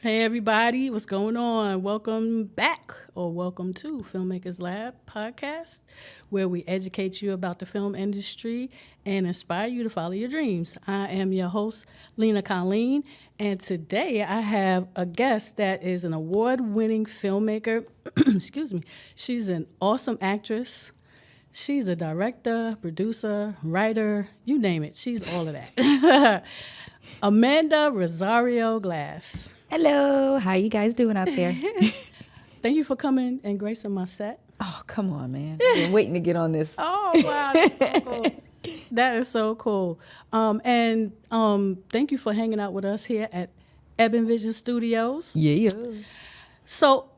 Hey everybody, what's going on? Welcome back or welcome to Filmmakers Lab Podcast, where we educate you about the film industry and inspire you to follow your dreams. I am your host, Lena-Colleen, and today I have a guest that is an award-winning filmmaker. Excuse me. She's an awesome actress. She's a director, producer, writer, you name it. She's all of that. Amanda Rosario Glass. Hello, how you guys doing out there? Thank you for coming and gracing my set. Oh, come on, man. I've been waiting to get on this. Oh, wow. That's so cool. That is so cool. And thank you for hanging out with us here at Ebon Vision Studios. Yeah. So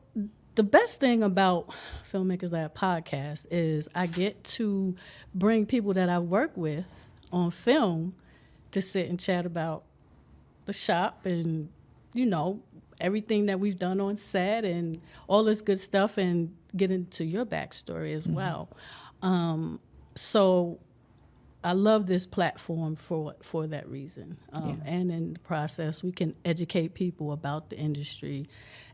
the best thing about Filmmakers Lab Podcast is I get to bring people that I work with on film to sit and chat about the shop and, you know, everything that we've done on set and all this good stuff and get into your backstory as well. So I love this platform for that reason. And in the process, we can educate people about the industry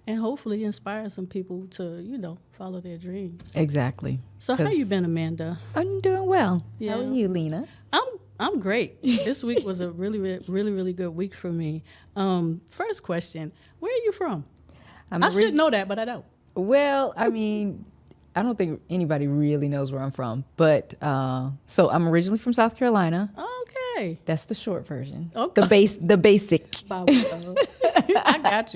and hopefully inspire some people to, you know, follow their dreams. Exactly. So how you been, Amanda? I'm doing well. Yeah. How are you, Lena? I'm great. This week was a really good week for me. First question, where are you from? I should know that, but I don't. Well, I mean, I don't think anybody really knows where I'm from. But so I'm originally from South Carolina. Okay. That's the short version. Okay. The basic. I got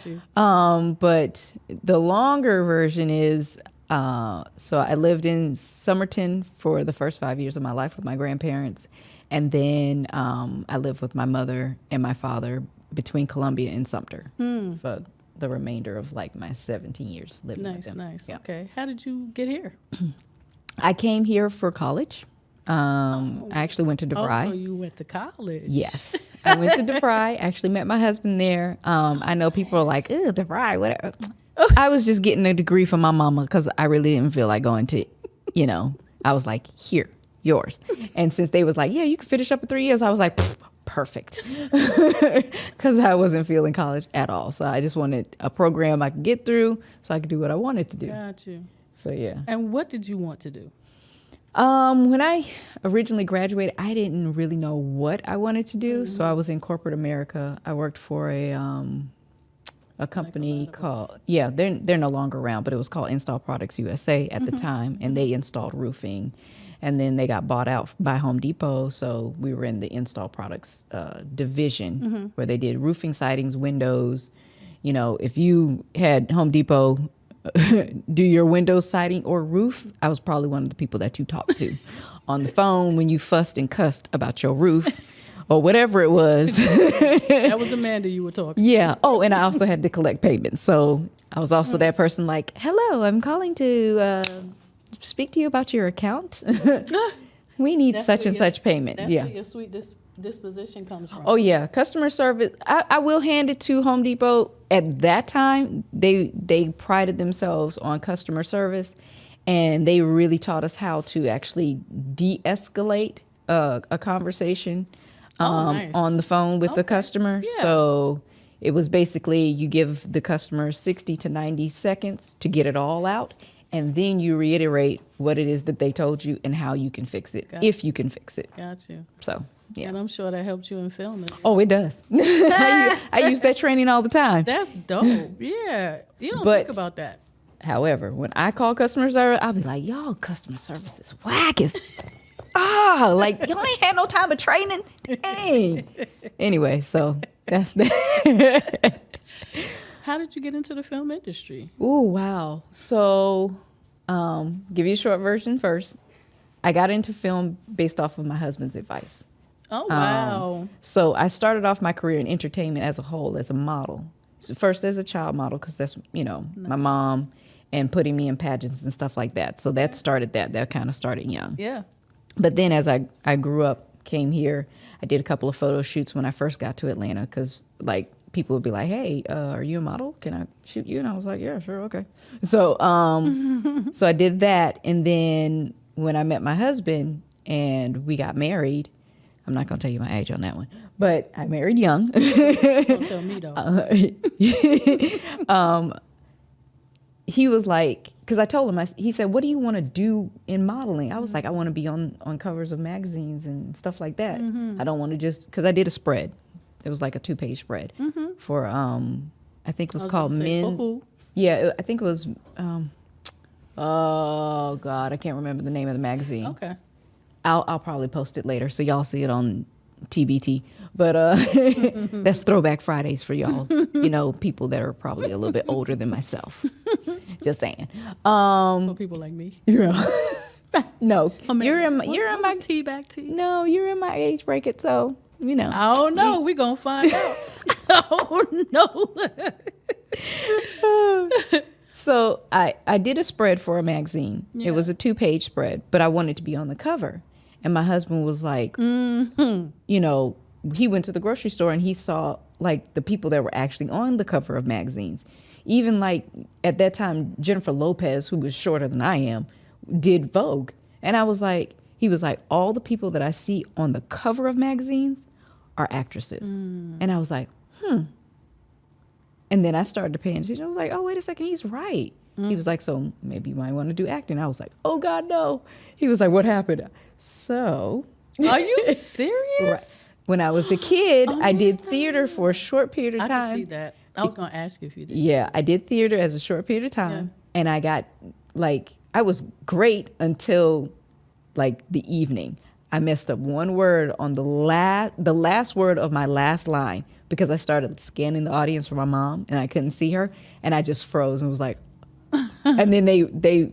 you. But the longer version is so I lived in Somerton for the first 5 years of my life with my grandparents. And then I lived with my mother and my father between Columbia and Sumter for the remainder of like my 17 years living with them. Nice. Yeah. Okay. How did you get here? I came here for college. I actually went to DeVry. Oh, so you went to college. Yes. I went to DeVry. Actually met my husband there. I know people are like, ew, DeVry, whatever. I was just getting a degree from my mama because I really didn't feel like going to, you know, I was like, here, yours. And since they was like, yeah, you can finish up in 3 years, I was like, perfect. Because I wasn't feeling college at all. So I just wanted a program I could get through so I could do what I wanted to do. Got you. So, yeah. And what did you want to do? When I originally graduated, I didn't really know what I wanted to do. So I was in corporate America. I worked for a company called, they're no longer around, but it was called Install Products USA at the time, and they installed roofing. And then they got bought out by Home Depot, so we were in the Install Products division where they did roofing, sidings, windows. You know, if you had Home Depot do your windows, siding, or roof, I was probably one of the people that you talked to on the phone when you fussed and cussed about your roof. Or whatever it was. That was Amanda you were talking to. Yeah. Oh, and I also had to collect payments. So I was also that person like, hello, I'm calling to speak to you about your account. We need such and such payment. That's where your sweet disposition comes from. Oh, yeah. Customer service. I will hand it to Home Depot. At that time, they prided themselves on customer service. And they really taught us how to actually de-escalate a conversation. Nice. On the phone with the customer. Yeah. So it was basically you give the customer 60 to 90 seconds to get it all out. And then you reiterate what it is that they told you and how you can fix it, if you can fix it. Got you. So, yeah. And I'm sure that helped you in filming. Oh, it does. I use that training all the time. That's dope. Yeah. You don't think about that. However, when I call customer service, I'll be like, y'all customer service is whack as like y'all ain't had no time of training. Dang. Anyway, so that's that. How did you get into the film industry? Oh, wow. So, give you a short version first. I got into film based off of my husband's advice. Oh, wow. So I started off my career in entertainment as a whole, as a model. So first as a child model, because that's, you know, my mom, and putting me in pageants and stuff like that. So that started that. That kind of started young. Yeah. But then as I grew up, came here, I did a couple of photo shoots when I first got to Atlanta because, like, people would be like, hey, are you a model? Can I shoot you? And I was like, yeah, sure, okay. So so I did that. And then when I met my husband and we got married, I'm not going to tell you my age on that one, But I married young. Don't tell me though. He was like, because I told him, he said, what do you want to do in modeling? I was like, I want to be on covers of magazines and stuff like that. I don't want to just, because I did a spread. It was like a 2-page spread for, I think it was called Men. Yeah, I think it was, oh God, I can't remember the name of the magazine. Okay. I'll probably post it later so y'all see it on TBT. But that's Throwback Fridays for y'all, people that are probably a little bit older than myself. Just saying. For people like me. Yeah. No, you're in my tea back tea. No, you're in my age bracket, so I don't know. We're gonna find out. Oh no. So I did a spread for a magazine. Yeah. It was a 2-page spread, but I wanted to be on the cover. And my husband was like, he went to the grocery store and he saw like the people that were actually on the cover of magazines. Even like at that time, Jennifer Lopez, who was shorter than I am, did Vogue. And he was like, all the people that I see on the cover of magazines are actresses. And I was like, And then I started to pay attention. I was like, oh, wait a second, he's right. He was like, so maybe you might want to do acting. I was like, oh God, no. He was like, what happened? So. Are you serious? Right. When I was a kid, I did theater for a short period of time. I can see that. I was going to ask you if you did. Yeah, I did theater as a short period of time. Yeah. And I got I was great until like the evening. I messed up one word on the last word of my last line because I started scanning the audience for my mom and I couldn't see her. And I just froze and was like, and then they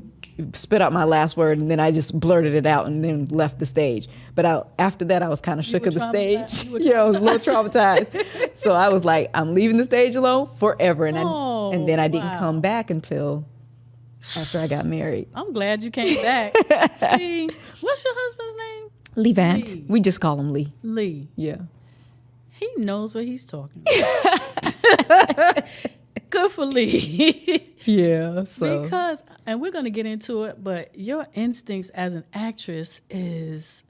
spit out my last word and then I just blurted it out and then left the stage. But after that, I was kind of shook of the stage. Yeah, I was a little traumatized. So I was like, I'm leaving the stage alone forever. And and then I didn't come back until after I got married. I'm glad you came back. See, what's your husband's name? Lee. We just call him Lee. Lee. Yeah. He knows what he's talking about. Good for Lee. Yeah. So. Because, and we're going to get into it, but your instincts as an actress is,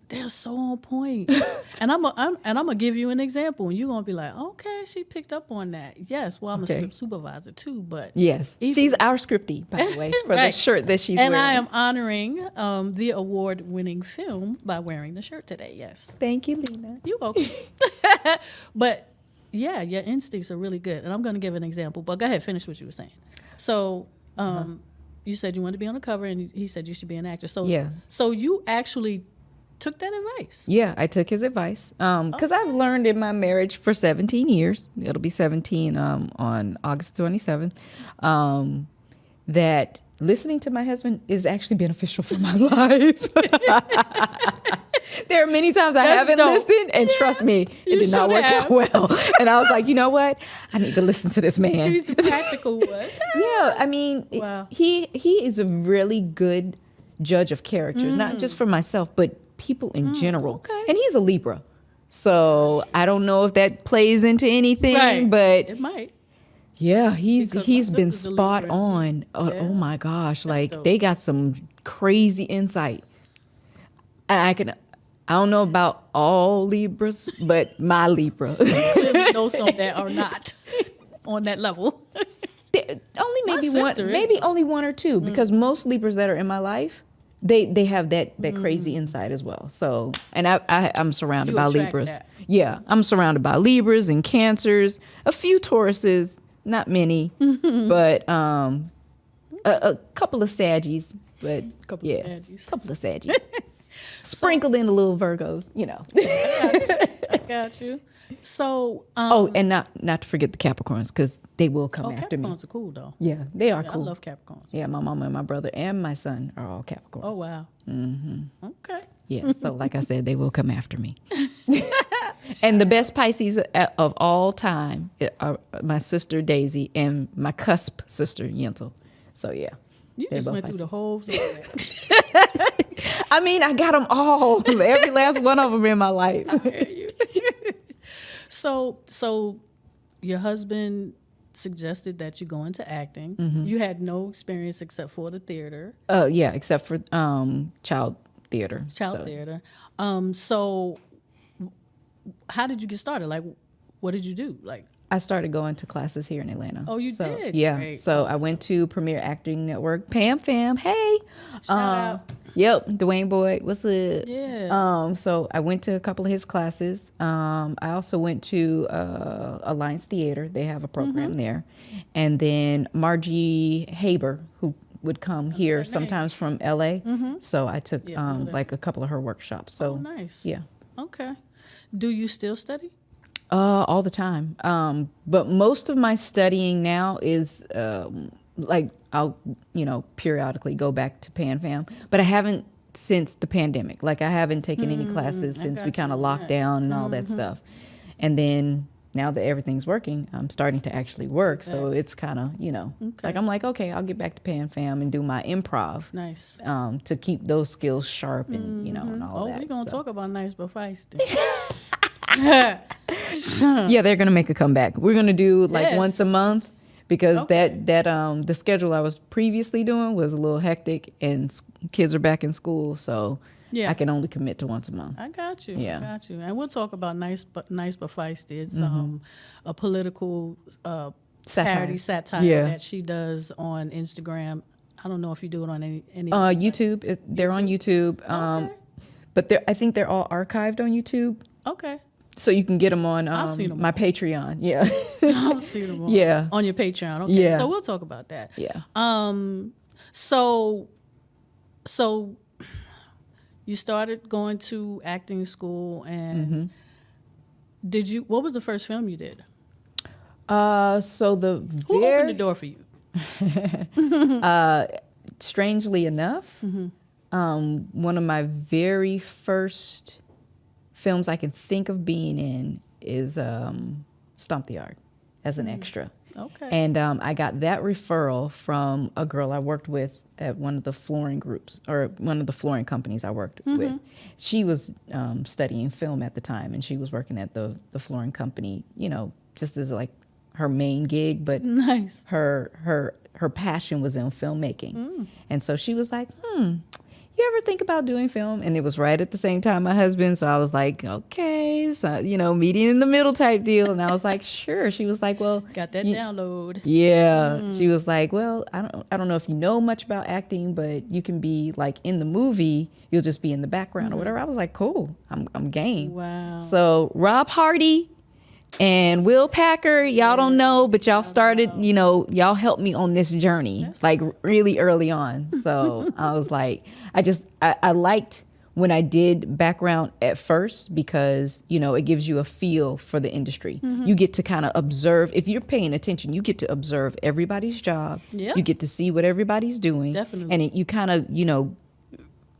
they're so on point. And I'm gonna give you an example, and you're gonna be like, okay, she picked up on that. Yes, well, I'm a script supervisor too, but yes, she's our scriptie, by the way, for the shirt that she's wearing. And I am honoring the award-winning film by wearing the shirt today. Yes, thank you, Lena. You're welcome. But yeah, your instincts are really good, and I'm gonna give an example. But go ahead, finish what you were saying. So, you said you wanted to be on the cover, and he said you should be an actor. So, yeah. So you actually took that advice. Yeah, I took his advice because I've learned in my marriage for 17 years, it'll be 17 on August 27th, that listening to my husband is actually beneficial for my life. There are many times I haven't listened, and trust me, it did not work out well. And I was like, you know what? I need to listen to this man. He's the practical one. Yeah, I mean, he is a really good judge of characters, not just for myself, but people in general. Okay. And he's a Libra. So I don't know if that plays into anything, but it might. Yeah, he's been spot on. Oh my gosh, like they got some crazy insight. I don't know about all Libras, but my Libra. I know some that are not on that level. Only only one or two, because most Libras that are in my life, they have that crazy insight as well. So, and I'm surrounded by Libras. That. Yeah, I'm surrounded by Libras and Cancers, a few Tauruses, not many, but a couple of Saggies, but couple of Saggies. Sprinkled in a little Virgos, I got you. So, and not to forget the Capricorns, because they will come after me. Capricorns are cool, though. Yeah, they are cool. I love Capricorns. Yeah, my mama and my brother and my son are all Capricorns. Oh, wow. Mm-hmm. Okay. Yeah, so like I said, they will come after me. And the best Pisces of all time are my sister Daisy and my cusp sister Yentl. So, yeah. You just went through the whole I mean, I got them all. Every last one of them in my life. I hear you. So your husband suggested that you go into acting. Mm-hmm. You had no experience except for the theater. Yeah, except for child theater. Theater. So how did you get started? Like, what did you do? Like, I started going to classes here in Atlanta. Oh, you did? Yeah. Great. So I went to Premier Acting Network. Pam Fam, hey. Shout out. Yep, Dwayne Boyd, what's up? Yeah. So I went to a couple of his classes. I also went to Alliance Theater. They have a program there. And then Margie Haber, who would come here sometimes from LA. So I took like a couple of her workshops. So nice. yeah. Okay. Do you still study? All the time. But most of my studying now is like I'll, periodically go back to PanFam, but I haven't since the pandemic. Like I haven't taken any classes since we kind of locked down and all that stuff. And then now that everything's working, I'm starting to actually work. So it's kind of, like I'm like, okay, I'll get back to PanFam and do my improv. Nice. To keep those skills sharp and, and all that. We're going to talk about Nice but Feisty. Yeah, they're gonna make a comeback. We're gonna do like once a month because that the schedule I was previously doing was a little hectic and kids are back in school, so I can only commit to once a month. I got you. Yeah. I got you. And we'll talk about Nice but Feisty. It's a political parody satire that she does on Instagram. I don't know if you do it on any YouTube. They're on YouTube. But I think they're all archived on YouTube. Okay. So you can get them on my Patreon. Yeah. I'll see them on your Patreon. Okay. Yeah. So we'll talk about that. Yeah. So you started going to acting school and what was the first film you did? So who opened the door for you? Strangely enough, one of my very first films I can think of being in is Stomp the Yard as an extra. Okay. And I got that referral from a girl I worked with at one of the flooring groups or one of the flooring companies I worked with. She was studying film at the time and she was working at the flooring company, just as like her main gig, but nice. Her passion was in filmmaking. And so she was like, you ever think about doing film? And it was right at the same time my husband. So I was like, okay, so, meeting in the middle type deal. And I was like, sure. She was like, well, got that download. Yeah. She was like, well, I don't know if you know much about acting, but you can be like in the movie, you'll just be in the background or whatever. I was like, cool, I'm game. Wow. So Rob Hardy and Will Packer, y'all don't know, but y'all started, y'all helped me on this journey like really early on. So I was like, I liked when I did background at first because, it gives you a feel for the industry. You get to kind of observe. If you're paying attention, you get to observe everybody's job. Yep. You get to see what everybody's doing. Definitely. And you kind of,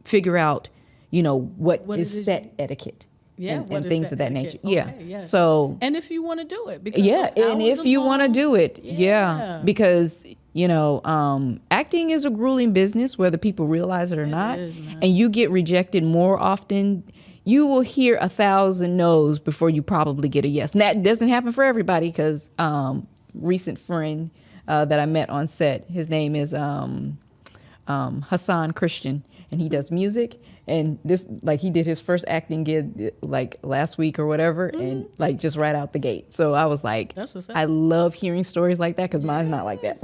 figure out, what is set etiquette. Yeah, and things of that nature. Okay, yeah. Yes. So and if you want to do it, because and if you want to do it, because acting is a grueling business, whether people realize it or not, and you get rejected more often. You will hear 1,000 no's before you probably get a yes. And that doesn't happen for everybody because recent friend that I met on set, his name is Hassan Christian, and he does music. And this, like, he did his first acting gig like last week or whatever, and like just right out the gate. So I was like, that's what's up. I love hearing stories like that because mine's not like that.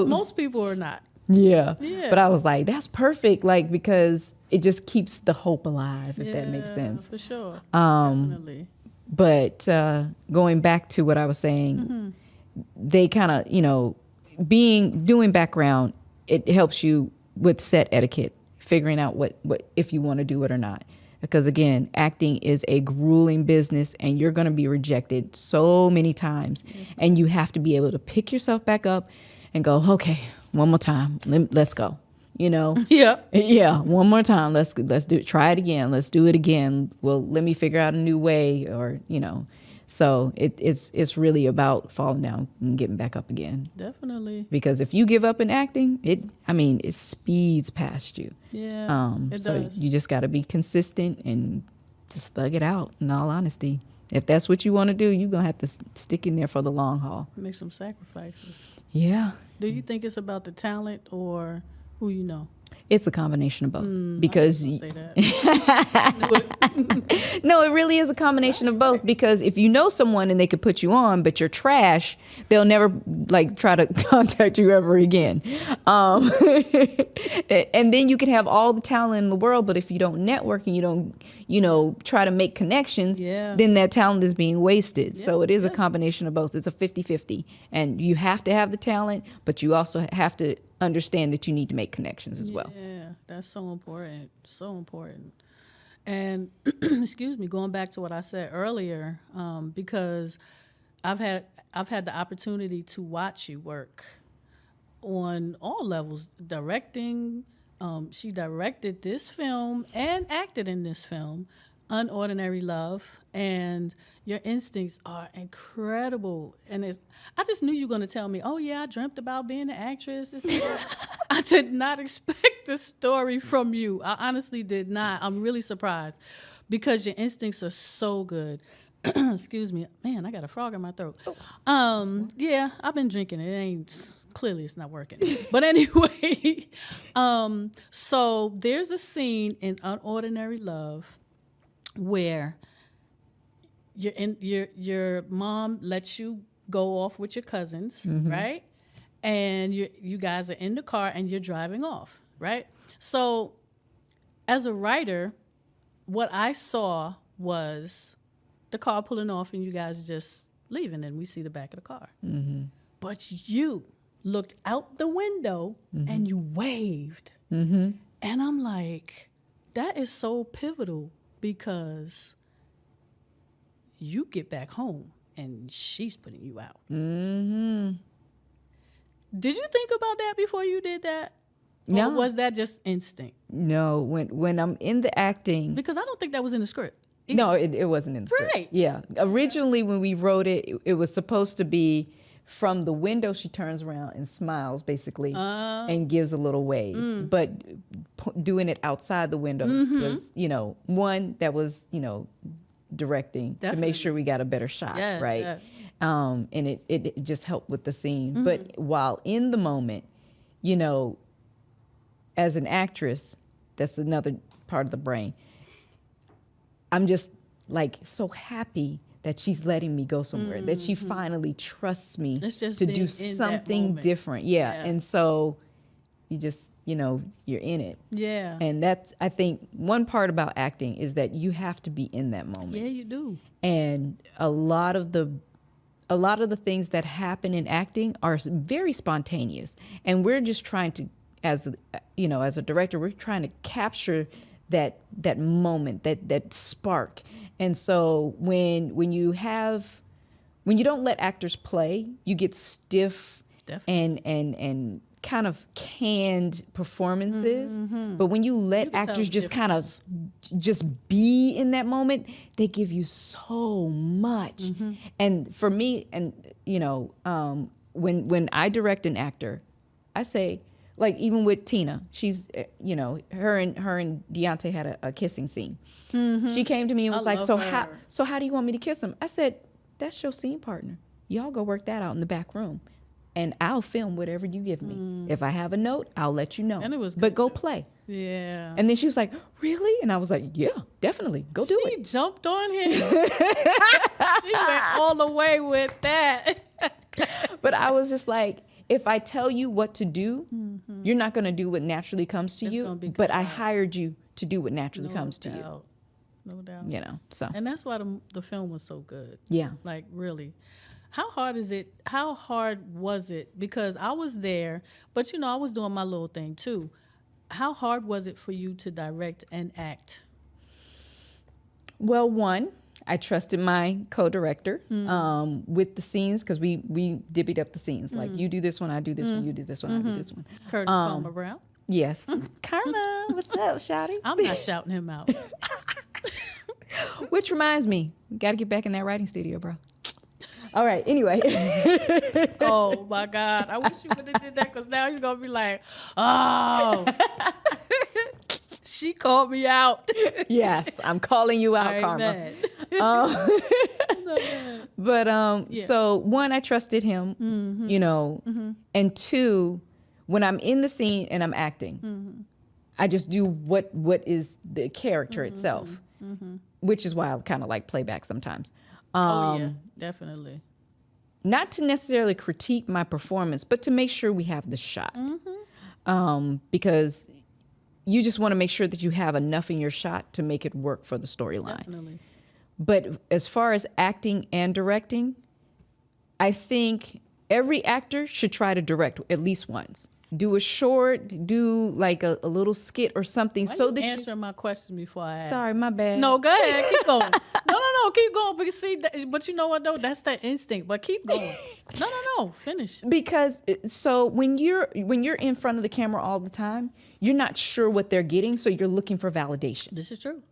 Most people are not. Yeah. But I was like, that's perfect, like because it just keeps the hope alive, if that makes sense. For sure. Definitely. But going back to what I was saying, they kind of, doing background, it helps you with set etiquette. Figuring out what if you want to do it or not. Because again, acting is a grueling business and you're going to be rejected so many times. And you have to be able to pick yourself back up and go, okay, one more time. Let's go. Yeah, one more time. Let's do it. Try it again. Let's do it again. Well, let me figure out a new way or, So it's really about falling down and getting back up again. Definitely. Because if you give up in acting, it speeds past you. Yeah. It does. You just got to be consistent and just thug it out. In all honesty, if that's what you want to do, you're gonna have to stick in there for the long haul. Make some sacrifices. Yeah. Do you think it's about the talent or who you know? It's a combination of both because say that. No, it really is a combination of both, because if you know someone and they could put you on, but you're trash, they'll never like try to contact you ever again. And then you can have all the talent in the world, but if you don't network and you don't, try to make connections, then that talent is being wasted. So it is a combination of both. It's a 50-50. And you have to have the talent, but you also have to understand that you need to make connections as well. Yeah, that's so important. So important. And excuse me, going back to what I said earlier, because I've had the opportunity to watch you work on all levels, directing. She directed this film and acted in this film, Unordinary Love, and your instincts are incredible. And I just knew you were going to tell me, oh yeah, I dreamt about being an actress. I did not expect this story from you. I honestly did not. I'm really surprised because your instincts are so good. Excuse me. Man, I got a frog in my throat. Yeah, I've been drinking it. Clearly it's not working. But anyway, so there's a scene in Unordinary Love where your mom lets you go off with your cousins, right? And you guys are in the car and you're driving off, right? So as a writer, what I saw was the car pulling off and you guys just leaving, and we see the back of the car. But you looked out the window and you waved. And I'm like, that is so pivotal, because you get back home and she's putting you out. Did you think about that before you did that? No. Or was that just instinct? No, when I'm in the acting. Because I don't think that was in the script. No, it wasn't in the script. Right. Yeah. Originally, when we wrote it, it was supposed to be from the window, she turns around and smiles, basically, and gives a little wave. But doing it outside the window was, one that was, directing to make sure we got a better shot, right? Yes. And it just helped with the scene. But while in the moment, as an actress, that's another part of the brain. I'm just like so happy that she's letting me go somewhere, that she finally trusts me to do something different. Yeah. And so you just, you're in it. Yeah. And that's, I think, one part about acting is that you have to be in that moment. Yeah, you do. And a lot of the things that happen in acting are very spontaneous. And we're just trying to, as a director, we're trying to capture that moment, that spark. And so when you don't let actors play, you get stiff and kind of canned performances. But when you let actors just kind of just be in that moment, they give you so much. And for me, and when I direct an actor, I say, like, even with Tina, she's, her and Deontay had a kissing scene. She came to me and was like, so how do you want me to kiss him? I said, that's your scene partner. Y'all go work that out in the back room, and I'll film whatever you give me. If I have a note, I'll let you know. And it was good, but go play. Yeah. And then she was like, really? And I was like, yeah, definitely. Go do it. She jumped on him. She went all the way with that. But I was just like, if I tell you what to do, you're not going to do what naturally comes to you. But I hired you to do what naturally comes to you. No doubt. So. And that's why the film was so good. Yeah. Like, really. How hard was it? Because I was there, but I was doing my little thing too. How hard was it for you to direct and act? Well, one, I trusted my co-director with the scenes, because we divvied up the scenes. Like, you do this one, I do this one, you do this one, I do this one. Curtis Palmer Brown? Yes. Karma, what's up, shouty? I'm not shouting him out. Which reminds me, we got to get back in that writing studio, bro. All right, anyway. Oh, my God. I wish you would have did that, because now you're going to be like, oh. She called me out. Yes, I'm calling you out, Karma. But so one, I trusted him, and two, when I'm in the scene and I'm acting, I just do what is the character itself, which is why I kind of like playback sometimes. Oh yeah, definitely. Not to necessarily critique my performance, but to make sure we have the shot. Because you just want to make sure that you have enough in your shot to make it work for the storyline. Definitely. But as far as acting and directing, I think every actor should try to direct at least once. Do a short, do like a little skit or something. Why so you that answering my question before I ask? Sorry, my bad. No, go ahead. Keep going. No, keep going. Because see, but you know what though? That's that instinct. But keep going. No. Finish. Because so when you're in front of the camera all the time, you're not sure what they're getting, so you're looking for validation. This is true.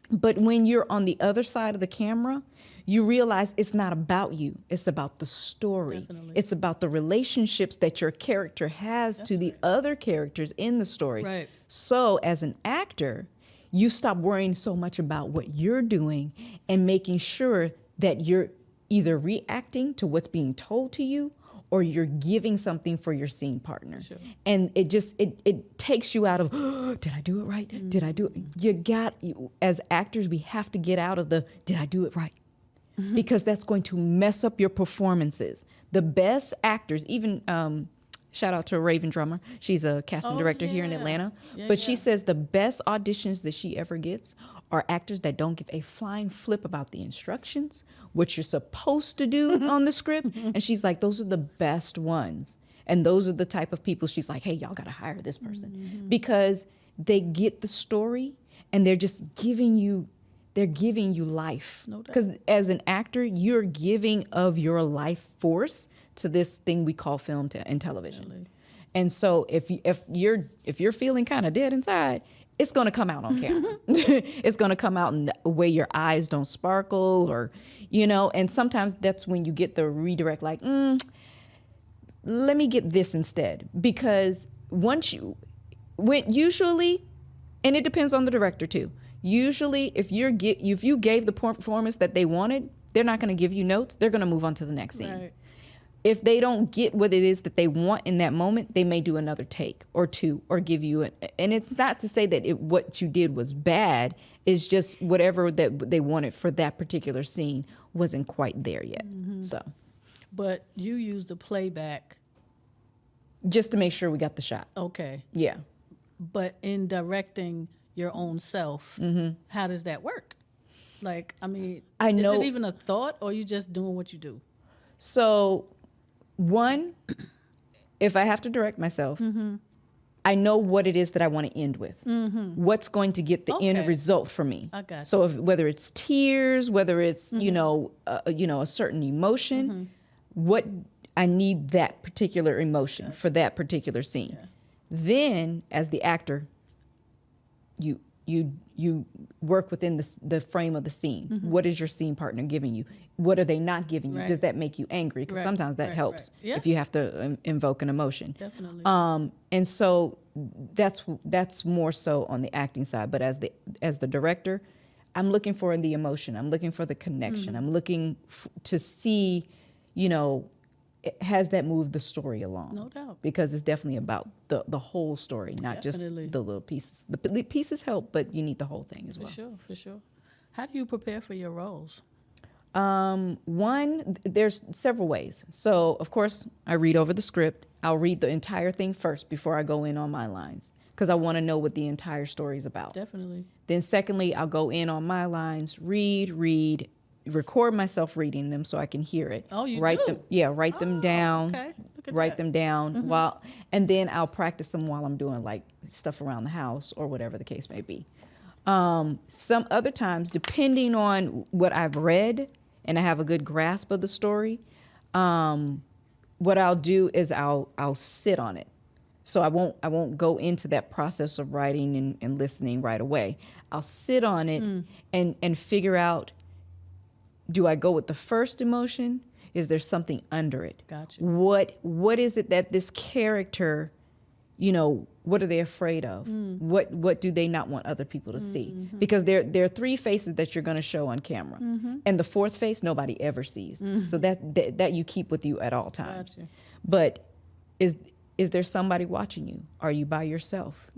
But when you're on the other side of the camera, you realize it's not about you. It's about the story. Definitely. It's about the relationships that your character has to the other characters in the story. Right. So as an actor, you stop worrying so much about what you're doing and making sure that you're either reacting to what's being told to you or you're giving something for your scene partner. Sure. And it just, it takes you out of, did I do it right? Did I do it? As actors, we have to get out of the, did I do it right? Because that's going to mess up your performances. The best actors, even shout out to Raven Drummer. She's a casting director here in Atlanta. But she says the best auditions that she ever gets are actors that don't give a flying flip about the instructions, what you're supposed to do on the script. And she's like, those are the best ones. And those are the type of people she's like, hey, y'all got to hire this person. Because they get the story and they're just giving you life. No doubt. Because as an actor, you're giving of your life force to this thing we call film and television. Definitely. And so if you're feeling kind of dead inside, it's going to come out on camera. It's going to come out in the way your eyes don't sparkle, or and sometimes that's when you get the redirect, like, let me get this instead. Because usually, and it depends on the director too. Usually, if you gave the performance that they wanted, they're not going to give you notes. They're going to move on to the next scene. Right. If they don't get what it is that they want in that moment, they may do another take or two or give you and it's not to say that what you did was bad. It's just whatever that they wanted for that particular scene wasn't quite there yet. So, But you use the playback. just to make sure we got the shot. Okay. Yeah. But in directing your own self, how does that work? Like, I mean, I know- is it even a thought, or you just doing what you do? So, one, if I have to direct myself, I know what it is that I want to end with. What's going to get the end Okay. result for me? I got you. So whether it's tears, whether it's a certain emotion, what I need that particular emotion for that particular scene. Yeah. Then, as the actor, you work within the frame of the scene. What is your scene partner giving you? What are they not giving you? Right. Does that make you angry? Because Right, sometimes that right, helps right. Yeah. if you have to invoke an emotion. Definitely. And so that's more so on the acting side. But as the director, I'm looking for the emotion. I'm looking for the connection. I'm looking to see, has that moved the story along? No doubt. Because it's definitely about the whole story, not Definitely. just the little pieces. The pieces help, but you need the whole thing as well. For sure. How do you prepare for your roles? One, there's several ways. So, of course, I read over the script. I'll read the entire thing first before I go in on my lines, because I want to know what the entire story is about. Definitely. Then secondly, I'll go in on my lines, read, record myself reading them so I can hear it. Oh, you write do? them, yeah, write them down. Okay. Look at Write that. them down and then I'll practice them while I'm doing like stuff around the house or whatever the case may be. Some other times, depending on what I've read and I have a good grasp of the story, what I'll do is I'll sit on it. So I won't go into that process of writing and listening right away. I'll sit on it and figure out, do I go with the first emotion? Is there something under it? Gotcha. What is it that this character, what are they afraid of? What do they not want other people to see? Because there are three faces that you're going to show on camera, and the fourth face nobody ever sees. So that you keep with you at all times. Gotcha. But is there somebody watching you? Are you by yourself?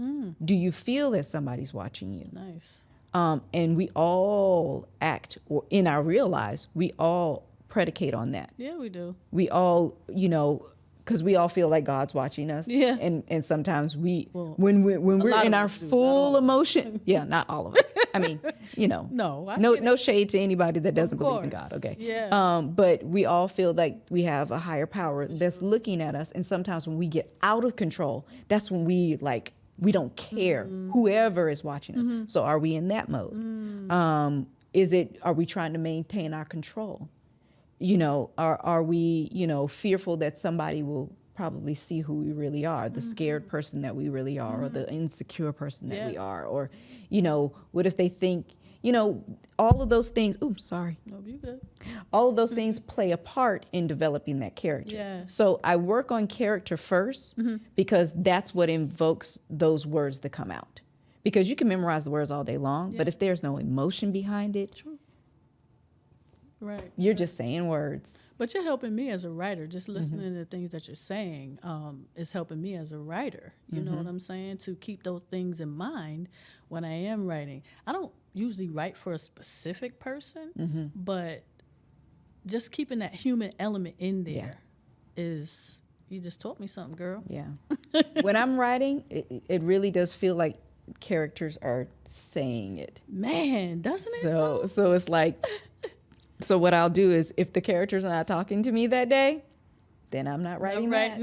Do you feel that somebody's watching you? Nice. And we all act, or in our real lives, we all predicate on that. Yeah, we do. We all, because we all feel like God's watching us. Yeah. And sometimes when we're in our full emotion, not all of us. I mean, no shade to anybody that doesn't believe in God. Okay. Yeah. But we all feel like we have a higher power that's looking at us. And sometimes when we get out of control, that's when we don't care whoever is watching us. So are we in that mode? Are we trying to maintain our control? Are we, fearful that somebody will probably see who we really are, the scared person that we really are, or the insecure person that we are, or, what if they think, all of those things. Ooh, sorry. No, you good. All of those things play a part in developing that character. Yeah. So I work on character first because that's what invokes those words to come out. Because you can memorize the words all day long, but if there's no emotion behind it, True. Right. You're just saying words. But you're helping me as a writer. Just listening to the things that you're saying is helping me as a writer. You know what I'm saying? To keep those things in mind when I am writing. I don't usually write for a specific person, but just keeping that human element in there is, you just taught me something, girl. Yeah. When I'm writing, it really does feel like characters are saying it. Man, doesn't it? So it's like... So what I'll do is, if the characters are not talking to me that day, then I'm not writing that.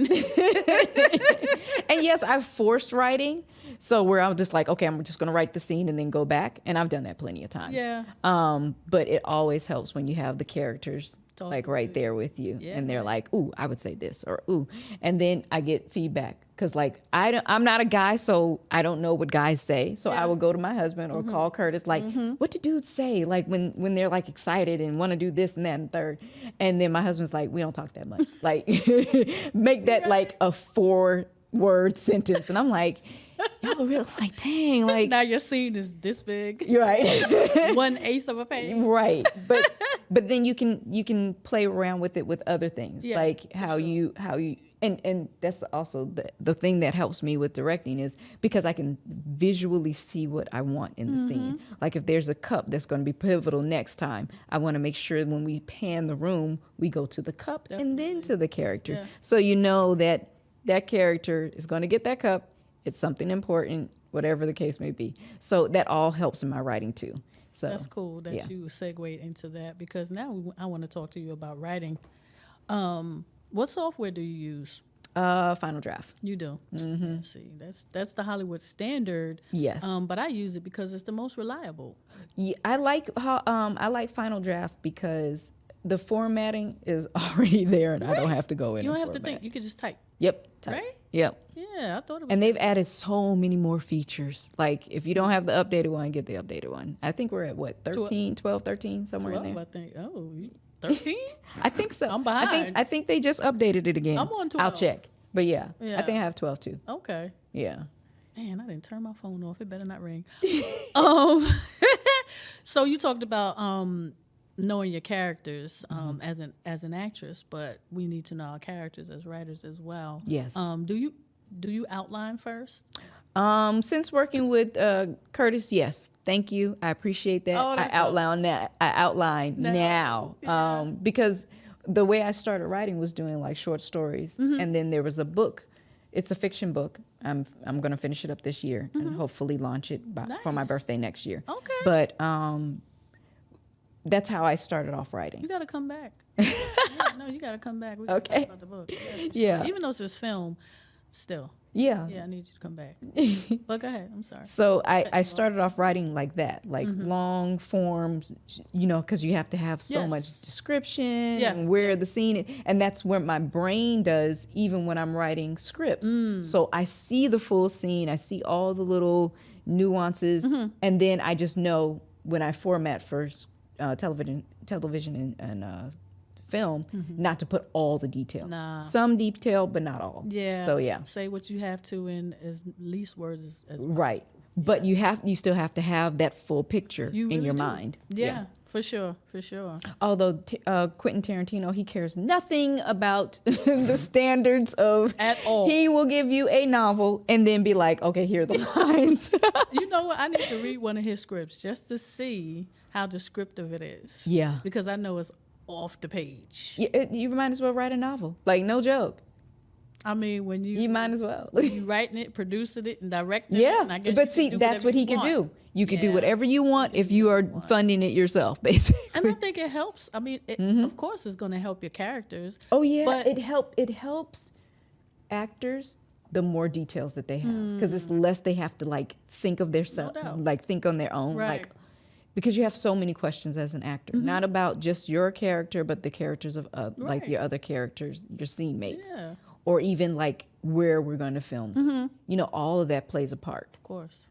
And yes, I've forced writing. So where I'm just like, okay, I'm just going to write the scene and then go back. And I've done that plenty of times. Yeah. But it always helps when you have the characters Talking right to there with you. Yeah, And they're like, ooh, I would say this, or ooh. And then I get feedback. Because I'm not a guy, so I don't know what guys say. So I will go to my husband or call Curtis, like, what do dudes say? Like when they're like excited and want to do this and that and third. And then my husband's like, we don't talk that much. Like, make that like a 4-word sentence. And I'm like, y'all are really like, dang. Like, now your scene is this big. You're right. 1/8 of a page. Right. But then you can play around with it with other things. Yeah, like how you and that's also the thing that helps me with directing is because I can visually see what I want in the scene. Like if there's a cup that's going to be pivotal next time, I want to make sure when we pan the room, we go to the cup and then to the character. Yeah. So you know that character is going to get that cup. It's something important, whatever the case may be. So that all helps in my writing too. So that's cool that you segued into that, because now I want to talk to you about writing. What software do you use? Final Draft. You do. See, that's the Hollywood standard. Yes. But I use it because it's the most reliable. Yeah, I like Final Draft because the formatting is already there, and I don't have to go in. You don't and have to format. think. You can just type. Yep. Right? Yep. Yeah, I thought it was. And they've added so many more features. Like if you don't have the updated one, get the updated one. I think we're at what, 13, 12, 13, somewhere 12, in there. I think. Oh, 13? I think so. I'm behind. I think they just updated it again. I'm on 12. I'll check. But yeah, Yeah. I think I have 12 too. Okay. Yeah. Man, I didn't turn my phone off. It better not ring. So you talked about knowing your characters as an actress, but we need to know our characters as writers as well. Yes. Do you outline first? Since working with Curtis, yes. Thank you. I appreciate that. Oh, I that's outline now. Yeah. Because the way I started writing was doing like short stories, and then there was a book. It's a fiction book. I'm going to finish it up this year and hopefully launch it for my Nice. birthday next year. Okay. But that's how I started off writing. You got to come back. No, you got to come back. We Okay. talk about the book. Yeah. Even though it's this film, still. Yeah. Yeah, I need you to come back. But go ahead. I'm sorry. So I started off writing like that, like long forms, because you have to have so Yes. much description Yeah. and where the scene is. And that's where my brain does, even when I'm writing scripts. So I see the full scene. I see all the little nuances. And then I just know when I format for television and film, not to put all the detail. Nah. Some detail, but not all. Yeah. So yeah. Say what you have to in as least words as Right. but you still have to have that full picture in really your do. mind. Yeah, for sure. Although Quentin Tarantino, he cares nothing about the standards of At all. He will give you a novel and then be like, okay, here are the lines. You know what? I need to read one of his scripts just to see how descriptive it is. Yeah. Because I know it's off the page. You might as well write a novel. Like, no joke. I mean, when You might as well. you writing it, producing it, and directing it. Yeah, And I guess but you see, can do that's whatever what he you can want. do. You can do Yeah. whatever you want if you are funding it yourself, basically. And I think it helps. I mean, of course, it's going to help your characters. Oh yeah, But it helps actors the more details that they have, because it's less they have to like think of their self, doubt. like think on their own, Right. like because you have so many questions as an actor, not about just your character, but the characters of like Right. your other characters, your scene mates, Yeah, or even like where we're going to film. This. You know, all of that plays a part. of course.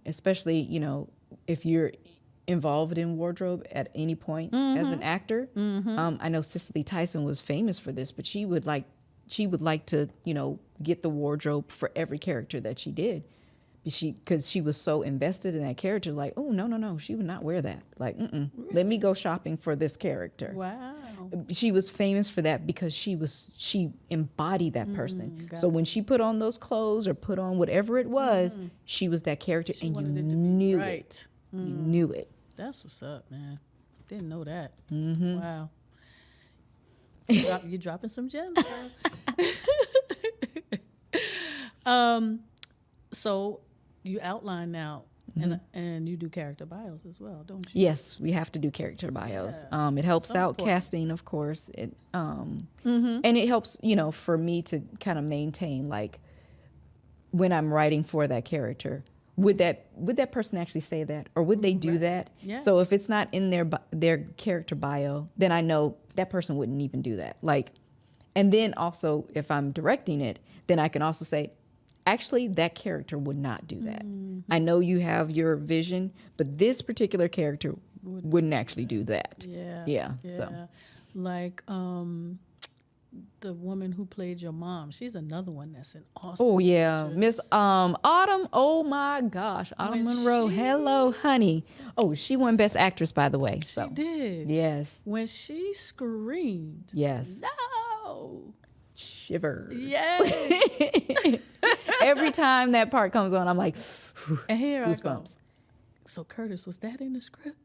Especially, you know, if you're involved in wardrobe at any point as an actor. I know Cicely Tyson was famous for this, but she would like to, you know, get the wardrobe for every character that she did. Because she was so invested in that character, like, oh, no, she would not wear that. Like, let me go shopping for this character. Wow. She was famous for that because she embodied that person. So when she put on those clothes or put on whatever it was, she was that character, and you wanted it to be knew right. it. You knew it. That's what's up, man. Didn't know that. Mm-hmm. Wow. You're dropping some gems, girl. So you outline now, and you do character bios as well, don't you? Yes, we have to do character bios. It helps So out important. casting, of course. And it helps, you know, for me to kind of maintain, like, when I'm writing for that character, would that person actually say that, or would they do that? Yeah. So if it's not in their character bio, then I know that person wouldn't even do that. Like, and then also if I'm directing it, then I can also say, actually, that character would not do that. I know you have your vision, but this particular character wouldn't actually do that. Yeah. So Like the woman who played your mom, she's another one that's an awesome. oh yeah, actress. Miss Autumn. Oh my gosh, Autumn When Monroe. she- Hello, honey. Oh, she won Best Actress, by the way. She So did. yes, When she screamed. yes, No. shivers. Yes. Every time that part comes on, I'm like, And here I go. goosebumps. So Curtis, was that in the script?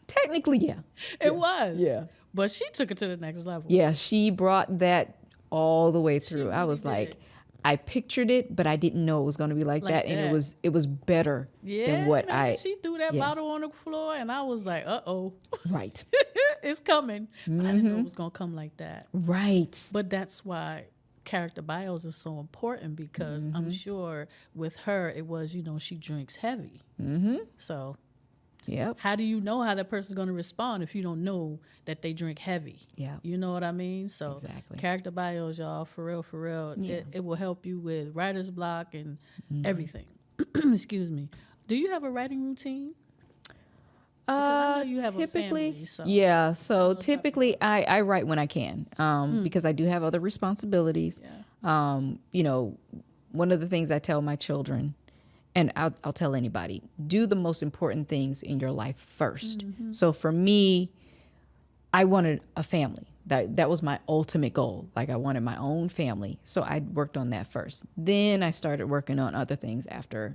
Technically, yeah. It was. Yeah. But she took it to the next level. Yeah, she brought that all the way through. I really was like, did. I pictured it, but I didn't know it was going to be like that, and that. it was better Yeah. than what man, she threw that yes. bottle on the floor, and I was like, uh-oh. right, It's coming. I didn't know it was going to come like that. right. But that's why character bios is so important, because I'm sure with her, it was, you know, she drinks heavy. So Yep. how do you know how that person's going to respond if you don't know that they drink heavy? Yeah. You know what I mean? So Exactly. character bios, y'all, for real. Yeah. It will help you with writer's block and everything. Excuse me. Do you have a writing routine? I know you have a typically, family, so- yeah. So typically, I write when I can, because I do have other responsibilities. Yeah. You know, one of the things I tell my children, and I'll tell anybody, do the most important things in your life first. So for me, I wanted a family. That was my ultimate goal. Like, I wanted my own family. So I worked on that first. Then I started working on other things after,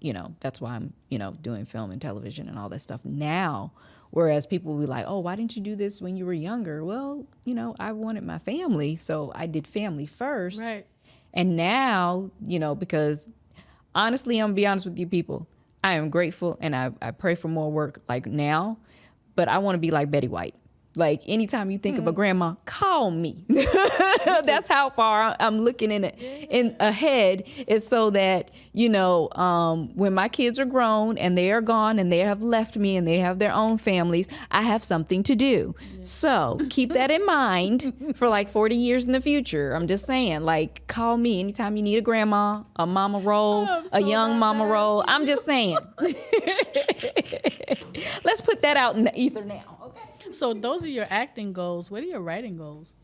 you know, that's why I'm, you know, doing film and television and all that stuff now. Whereas people will be like, oh, why didn't you do this when you were younger? Well, you know, I wanted my family. So I did family first. Right. And now, you know, because honestly, I'm gonna be honest with you people, I am grateful and I pray for more work like now, but I want to be like Betty White. Like, anytime you think of a grandma, call me. That's how far I'm looking in ahead, is so that, you know, when my kids are grown and they are gone and they have left me and they have their own families, I have something to do. So keep that in mind for like 40 years in the future. I'm just saying, like, call me anytime you need a grandma, a mama role, I'm a so young mama bad. role. I'm just saying. Let's put that out in the ether now. Okay. So those are your acting goals. What are your writing goals?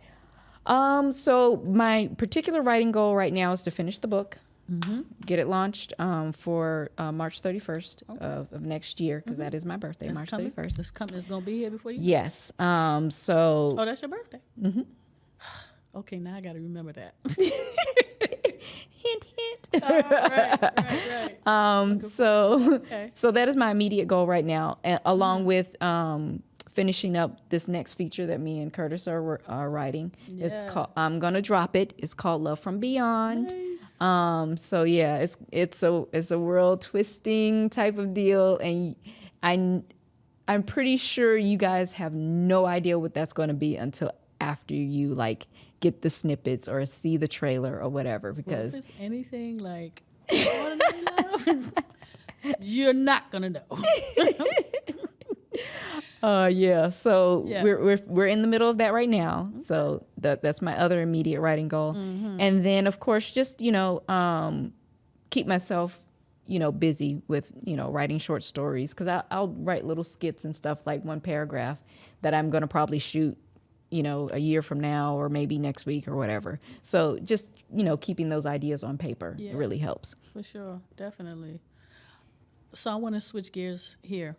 So my particular writing goal right now is to finish the book. Get it launched for March 31st of next year, because that is my birthday, March 31st. It's going to be here before you. Yes. Oh, that's your birthday. Okay, now I got to remember that. Hint, hint. Right. So that is my immediate goal right now, along with finishing up this next feature that me and Curtis are writing. Yeah. It's called, I'm gonna drop it. It's called Love from Beyond. Nice. So yeah, it's a world twisting type of deal, and I'm pretty sure you guys have no idea what that's going to be until after you like get the snippets or see the trailer or whatever, because if it's anything like Unordinary Love, you're not gonna know. yeah. So we're in the middle of that right now. Okay. So that's my other immediate writing goal. And then of course just, keep myself, busy with, writing short stories, because I'll write little skits and stuff, like one paragraph that I'm going to probably shoot, a year from now or maybe next week or whatever. So just, keeping those ideas on paper, it really helps. For sure. Definitely. So I want to switch gears here.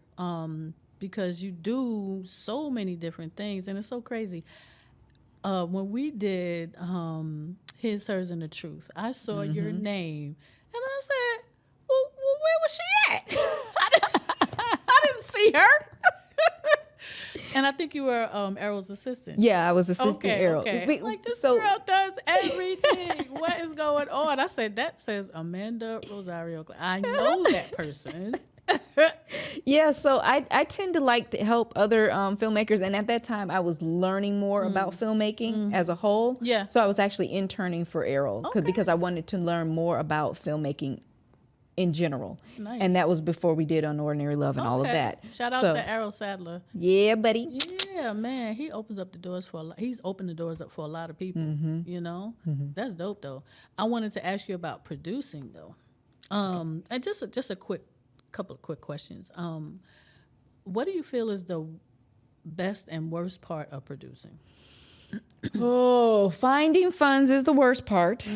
Because you do so many different things, and it's so crazy. When we did His, Hers, and the Truth, I saw your name, and I said, well where was she at? I didn't see her. And I think you were Errol's assistant. Yeah, I was assistant Errol. Okay. Like, this girl does everything. What is going on? I said, that says Amanda Rosario Glass. I know that person. Yeah, so I tend to like to help other filmmakers, and at that time I was learning more about filmmaking as a whole. Yeah. So I was actually interning for Errol because I wanted to learn more about filmmaking in general. Nice. And that was before we did Unordinary Love and all of that. Shout out to Errol Sadler. Yeah, buddy. Yeah, man, he opens up the doors he's opened the doors up for a lot of people. That's dope though. I wanted to ask you about producing though, and just a couple of quick questions. What do you feel is the best and worst part of producing? Finding funds is the worst part.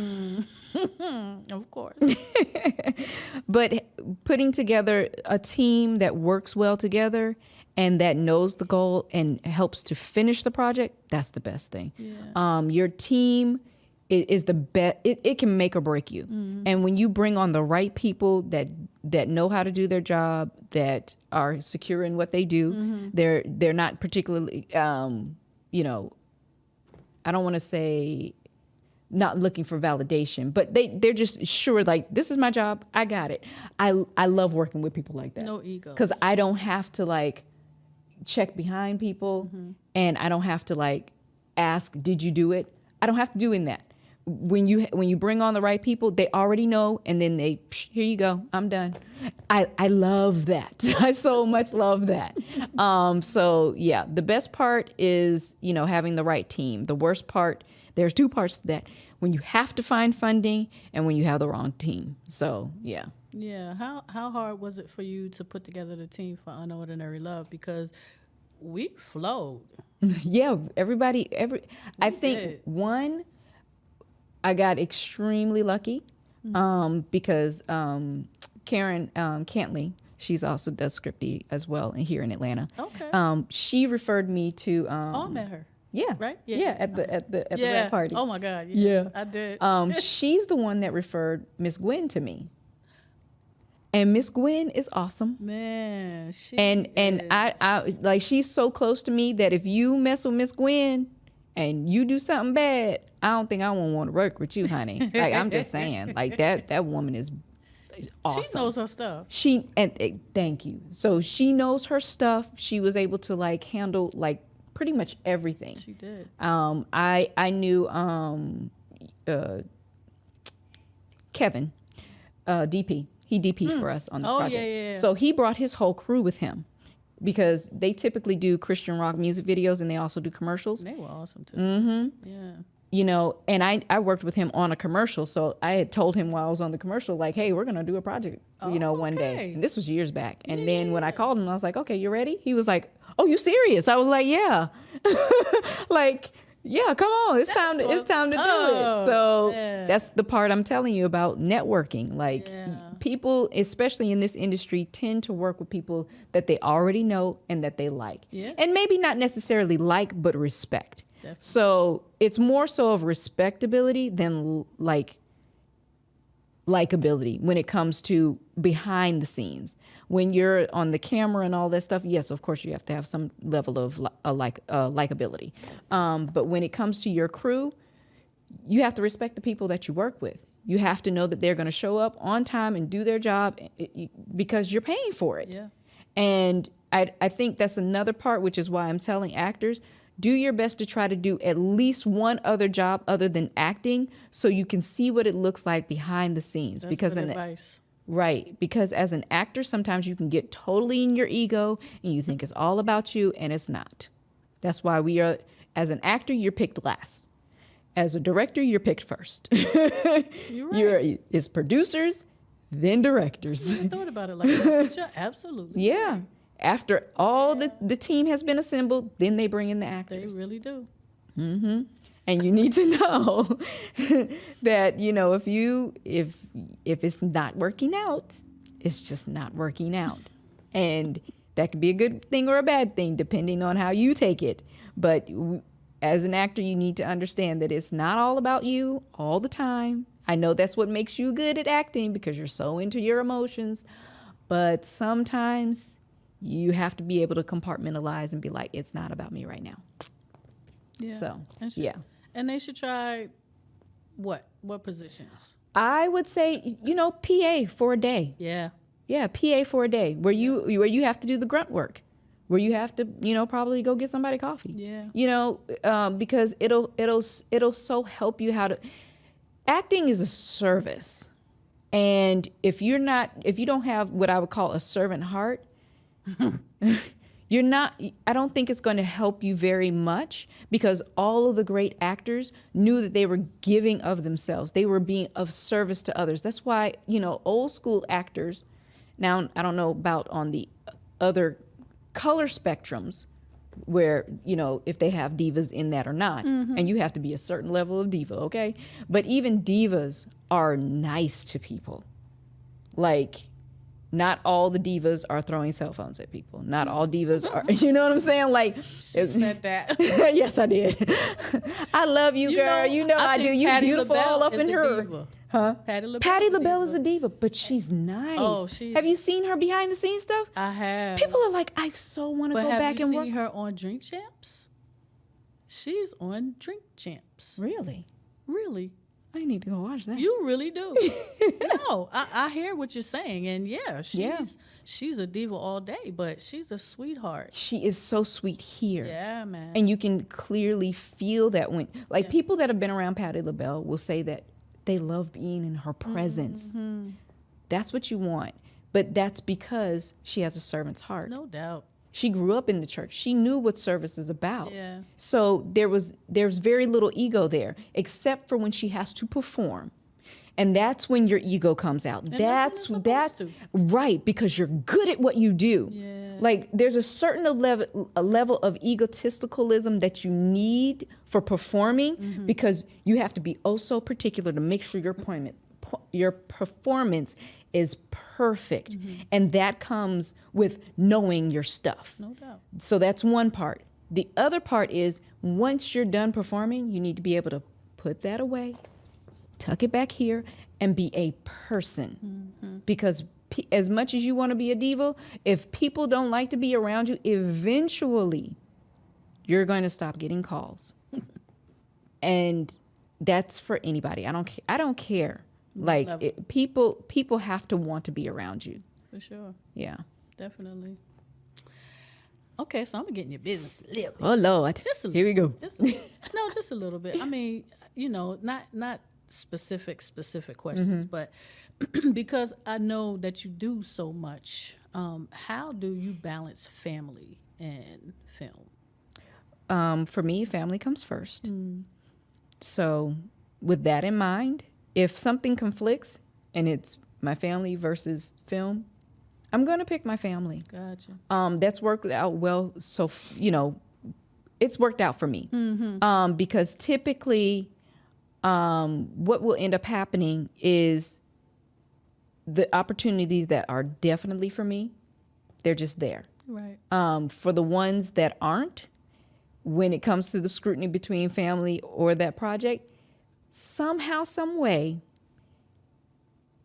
Of course. But putting together a team that works well together and that knows the goal and helps to finish the project, that's the best thing. Yeah. Your team is the best. It can make or break you. And when you bring on the right people that know how to do their job, that are secure in what they do, they're not particularly, I don't want to say not looking for validation, but they're just sure, like, this is my job, I got it. I love working with people like that. No ego. Because I don't have to like check behind people, and I don't have to like ask, did you do it? I don't have to do that. When you bring on the right people, they already know, and then here you go, I'm done. I love that. I so much love that. So yeah, the best part is, having the right team. The worst part, there's two parts to that: when you have to find funding and when you have the wrong team. So yeah. Yeah. How hard was it for you to put together the team for Unordinary Love? Because we flowed. Yeah, I think I got extremely lucky because Karen Cantley, she's also does Scripty as well here in Atlanta. Okay. She referred me to. I met her. Yeah. Right. Yeah. At the red party. Oh my God. Yeah. I did. She's the one that referred Miss Gwen to me. And Miss Gwen is awesome. Man, and I like, she's so close to me that if you mess with Miss Gwen and you do something bad, I don't think I won't want to work with you, honey. Like, I'm just saying, like, that woman is awesome. She knows her stuff. Thank you. So she knows her stuff. She was able to like handle like pretty much everything. She did. I knew Kevin, DP. He DP'd for us on this project. Yeah. So he brought his whole crew with him, because they typically do Christian rock music videos and they also do commercials. They were awesome too. Yeah. And I worked with him on a commercial. So I had told him while I was on the commercial, like, hey, we're going to do a project, one day. And this was years back. And then when I called him, I was like, okay, you ready? He was like, oh, you serious? I was like, yeah. Like, Yeah, come on. It's time to do it. So that's the part I'm telling you about networking. Like people, especially in this industry, tend to work with people that they already know and that they like. Yeah. And maybe not necessarily like, but respect. Definitely. So it's more so of respectability than likability when it comes to behind the scenes. When you're on the camera and all that stuff, yes, of course you have to have some level of likability. But when it comes to your crew, you have to respect the people that you work with. You have to know that they're going to show up on time and do their job because you're paying for it. Yeah. And I think that's another part, which is why I'm telling actors, do your best to try to do at least one other job other than acting so you can see what it looks like behind the scenes. That's good advice. Right. Because as an actor, sometimes you can get totally in your ego and you think it's all about you, and it's not. That's why as an actor, you're picked last. As a director, you're picked first. You're right. It's producers, then directors. I thought about it like that, but you're absolutely right. After all the team has been assembled, then they bring in the actors. They really do. Mm-hmm. And you need to know that, if it's not working out, it's just not working out. And that could be a good thing or a bad thing, depending on how you take it. But as an actor, you need to understand that it's not all about you all the time. I know that's what makes you good at acting because you're so into your emotions. But sometimes you have to be able to compartmentalize and be like, it's not about me right now. Yeah. So, And they should try what positions? I would say, PA for a day. Yeah. Yeah, PA for a day where you have to do the grunt work, where you have to, probably go get somebody coffee. Yeah. Because it'll so help you how to. Acting is a service. And if you don't have what I would call a servant heart, I don't think it's going to help you very much, because all of the great actors knew that they were giving of themselves. They were being of service to others. That's why, old school actors, now I don't know about on the other color spectrums where, if they have divas in that or not, and you have to be a certain level of diva, okay? But even divas are nice to people. Like, not all the divas are throwing cell phones at people. Not all divas are, you know what I'm saying? Like, she said that. Yes, I did. I love you, girl. I do. You beautiful all up in her. Diva. Huh? Patti LaBelle is a diva, but she's nice. Oh, have you seen her behind the scenes stuff? I have. People are like, I so want to go back and work. Have you seen her on Drink Champs? She's on Drink Champs. Really? Really? I need to go watch that. You really do. No, I hear what you're saying, and she's a diva all day, but she's a sweetheart. She is so sweet here. Yeah, man. And you can clearly feel that when, people that have been around Patti LaBelle will say that they love being in her presence. Mm-hmm. That's what you want, but that's because she has a servant's heart. No doubt. She grew up in the church. She knew what service is about. Yeah. So there's very little ego there, except for when she has to perform. And that's when your ego comes out. And that's right, because you're good at what you do. Yeah. Like, there's a certain level of egotisticalism that you need for performing, because you have to be so particular to make sure your performance is perfect. And that comes with knowing your stuff. No doubt. So that's one part. The other part is, once you're done performing, you need to be able to put that away, tuck it back here, and be a person. Because as much as you want to be a diva, if people don't like to be around you, eventually you're going to stop getting calls. And that's for anybody. I don't care. Like, people have to want to be around you. For sure. Yeah. Definitely. Okay, so I'm gonna get in your business a little bit. Oh Lord. Just a little. Here we go. Just a little bit. I mean, not specific questions, but because I know that you do so much, how do you balance family and film? For me, family comes first. So with that in mind, if something conflicts and it's my family versus film, I'm going to pick my family. Gotcha. That's worked out well. So, it's worked out for me. Because typically what will end up happening is the opportunities that are definitely for me, they're just there. Right. For the ones that aren't, when it comes to the scrutiny between family or that project, somehow, some way,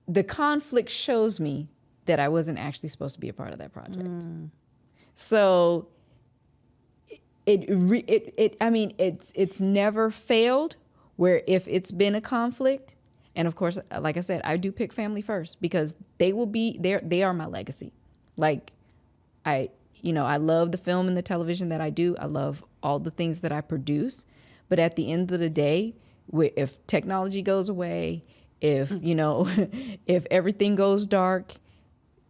the conflict shows me that I wasn't actually supposed to be a part of that project. So it's never failed where if it's been a conflict, and of course, like I said, I do pick family first because they will be there. They are my legacy. Like I love the film and the television that I do. I love all the things that I produce. But at the end of the day, if technology goes away, if if everything goes dark,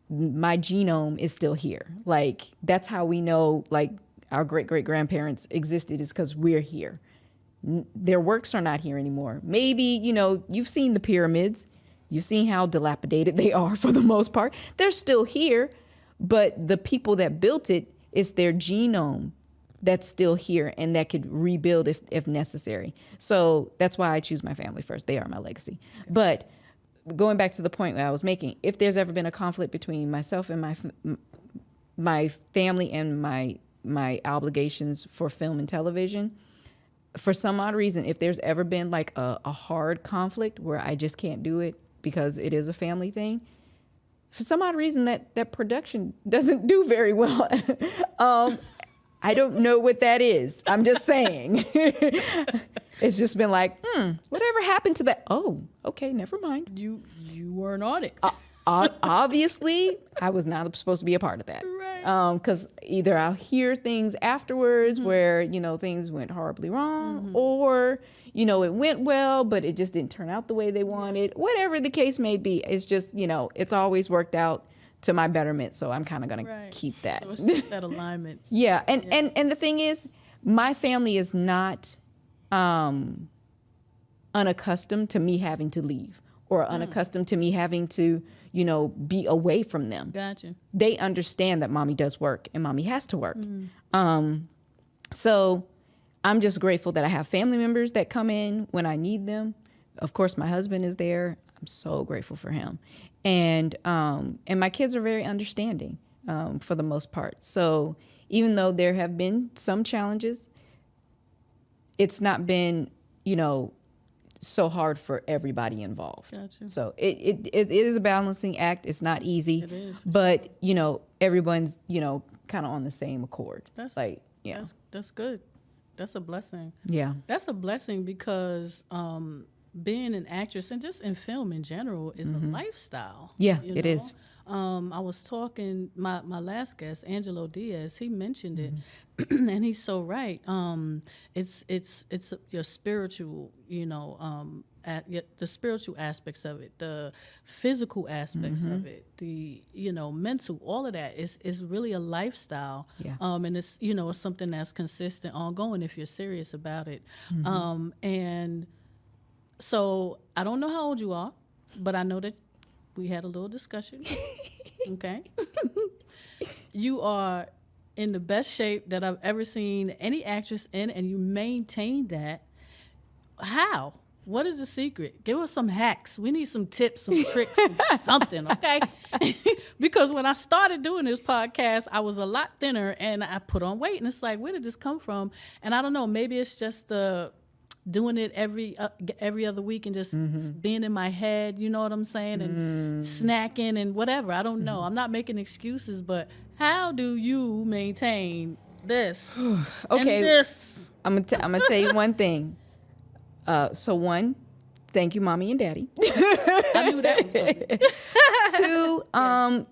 my genome is still here. Like that's how we know like our great-great-grandparents existed, is because we're here. Their works are not here anymore. Maybe, you've seen the pyramids. You've seen how dilapidated they are for the most part. They're still here, but the people that built it, it's their genome that's still here and that could rebuild if necessary. So that's why I choose my family first. They are my legacy. Okay. But going back to the point that I was making, if there's ever been a conflict between myself and my family and my obligations for film and television, for some odd reason, if there's ever been like a hard conflict where I just can't do it because it is a family thing, for some odd reason that production doesn't do very well. I don't know what that is. I'm just saying. It's just been like, whatever happened to that? Oh, okay, never mind. You weren't on it. Obviously, I was not supposed to be a part of that. Right. Because either I'll hear things afterwards where, things went horribly wrong, or, it went well, but it just didn't turn out the way they wanted. Whatever the case may be, it's just, it's always worked out to my betterment. So I'm kind of going to keep that. So it's just that alignment. Yeah. And the thing is, my family is not unaccustomed to me having to leave or unaccustomed to me having to, be away from them. Gotcha. They understand that mommy does work and mommy has to work. So I'm just grateful that I have family members that come in when I need them. Of course, my husband is there. I'm so grateful for him. And my kids are very understanding for the most part. So even though there have been some challenges, it's not been, so hard for everybody involved. Gotcha. So it is a balancing act. It's not easy. It is. But, everyone's, kind of on the same accord. That's like, yeah. That's good. That's a blessing. Yeah. That's a blessing because being an actress and just in film in general is a lifestyle. Yeah, it is. I was talking, my last guest, Angelo Diaz, he mentioned it, and he's so right. It's your spiritual, the spiritual aspects of it, the physical aspects of it, the, mental, all of that is really a lifestyle. Yeah. And it's, it's something that's consistent, ongoing if you're serious about it. And so I don't know how old you are, but I know that we had a little discussion. Okay. You are in the best shape that I've ever seen any actress in, and you maintain that. How? What is the secret? Give us some hacks. We need some tips, some tricks, something, okay? Because when I started doing this podcast, I was a lot thinner and I put on weight, and it's like, where did this come from? And I don't know, maybe it's just the doing it every other week and just being in my head, you know what I'm saying, and snacking and whatever. I don't know. I'm not making excuses, but how do you maintain this? Okay, and this? I'm gonna tell you one thing. So one, thank you, mommy and daddy. I knew that was going. 2,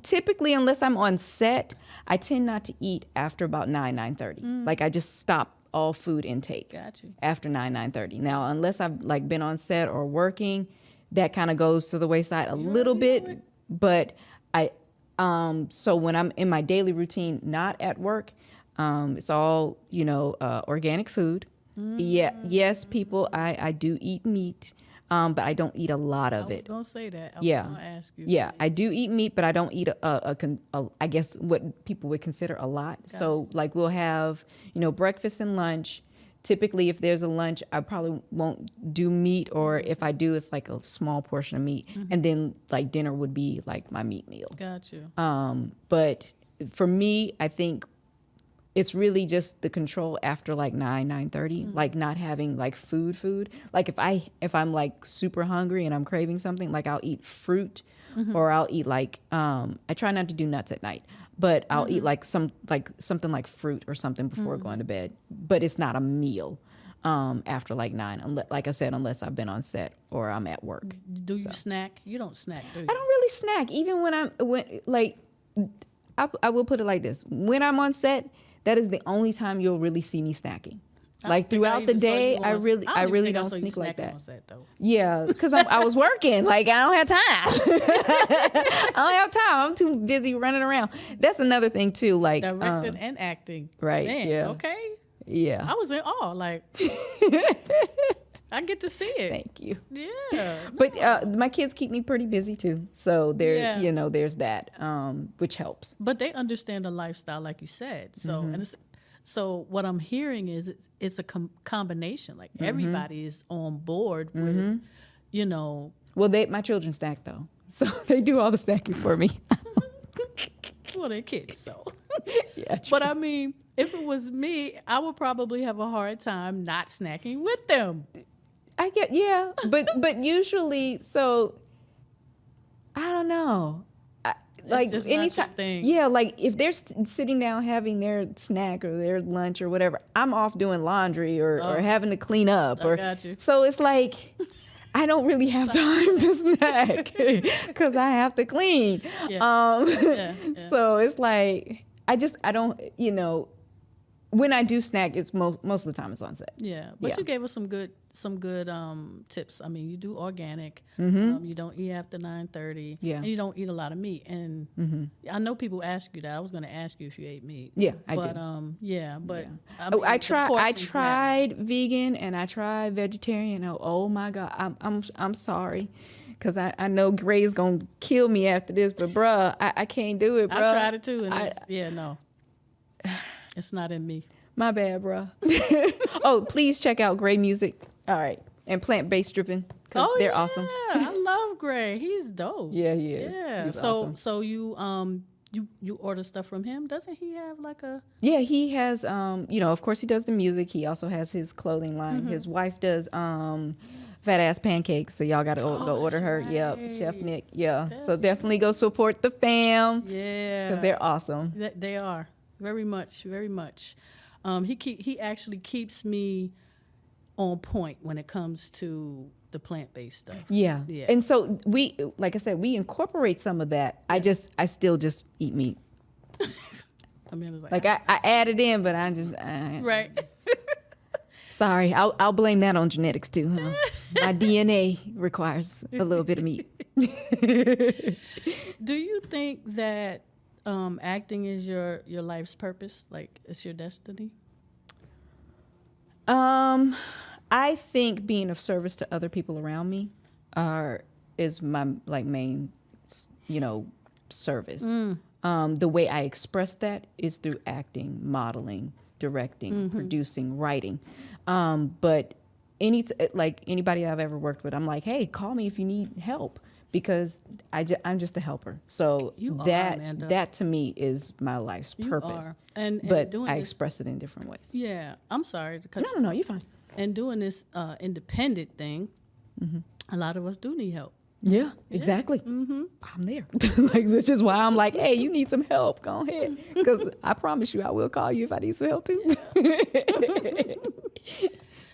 typically, unless I'm on set, I tend not to eat after about 9:30. Like I just stop all food intake. Gotcha. After 9:30. Now, unless I've like been on set or working, that kind of goes to the wayside a little bit. But so when I'm in my daily routine, not at work, it's all organic food. Yeah, yes, people, I do eat meat. but I don't eat a lot of I was it. gonna say that. I was Yeah. gonna ask you. Yeah, I do eat meat, but I don't eat I guess what people would consider a lot. So like we'll have, breakfast and lunch. Typically, if there's a lunch, I probably won't do meat, or if I do, it's like a small portion of meat. And then like dinner would be like my meat meal. Got you. But for me, I think it's really just the control after like 9:30, like not having like food. Like if I'm like super hungry and I'm craving something, like I'll eat fruit, or I'll eat like I try not to do nuts at night, but I'll eat like something like fruit or something before going to bed. But it's not a meal after like 9, like I said, unless I've been on set or I'm at work. Do you snack? You don't snack, do you? I don't really snack, even I will put it like this: when I'm on set, that is the only time you'll really see me snacking. Like throughout the day, I really don't sneak like that. Yeah, because I was working. Like I don't have time. I don't have time. I'm too busy running around. That's another thing too. Like directing and acting. Right. Man, yeah. Okay. Yeah. I was in awe. Like I get to see it. Thank you. Yeah. But my kids keep me pretty busy too. So there's that, which helps. But they understand the lifestyle, like you said. So so what I'm hearing is it's a combination. Like everybody is on board with, Well, my children snack though, so they do all the snacking for me. Well, they're kids, so. Yeah. True. But I mean, if it was me, I would probably have a hard time not snacking with them. But usually, so I don't know. Like just anytime, not your thing. Yeah, like if they're sitting down having their snack or their lunch or whatever, I'm off doing laundry or having to clean up. Got you. So it's like I don't really have time to snack because I have to clean. Yeah. So it's like I don't, when I do snack, it's most of the time it's on set. Yeah, but you gave us some good tips. I mean, you do organic. You don't eat after 9:30. Yeah, and you don't eat a lot of meat. And I know people ask you that. I was going to ask you if you ate meat. Yeah, I do. But I mean, I tried vegan and I tried vegetarian. Oh my God, I'm sorry. Because I know Gray's going to kill me after this, but bruh, I can't do it, bruh. I tried it too, and no. It's not in me. My bad, bruh. Oh, please check out Gray Music. All right. And Plant-Based Stripping, because they're awesome. I love Gray. He's dope. Yeah, he is. Yeah. He's awesome. So you order stuff from him? Doesn't he have like a? Yeah, he has. Of course he does the music. He also has his clothing line. His wife does fat ass pancakes, so y'all gotta go order her. Right. Yep, Chef Nick. Yeah, so definitely go support the fam. Yeah, because they're awesome. They are. Very much. He actually keeps me on point when it comes to the plant-based stuff. Yeah. And so we, like I said, we incorporate some of that. I still just eat meat. I mean, it's like I add it in, but right. Sorry, I'll blame that on genetics too. Huh? My DNA requires a little bit of meat. Do you think that acting is your life's purpose? Like it's your destiny? I think being of service to other people around me is my main, service. The way I express that is through acting, modeling, directing, producing, writing. But anybody I've ever worked with, I'm like, hey, call me if you need help. Because I'm just a helper. So that to me is my life's purpose. But I express it in different ways. Yeah. I'm sorry to cut you. No, you're fine. And doing this independent thing, a lot of us do need help. Yeah, exactly. I'm there. Which is why I'm like, hey, you need some help. Go ahead. Because I promise you I will call you if I need some help too.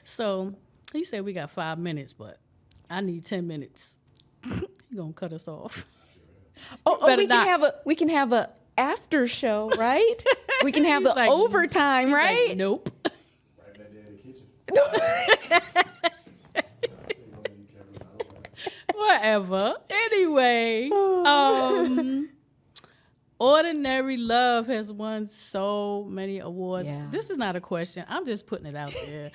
So you said we got 5 minutes, but I need 10 minutes. You're gonna cut us off. We can have a after show, right? We can have the like, overtime, right? Like, nope. Right back there in the kitchen. Whatever. Anyway, Ordinary Love has won so many awards. Yeah. This is not a question. I'm just putting it out there.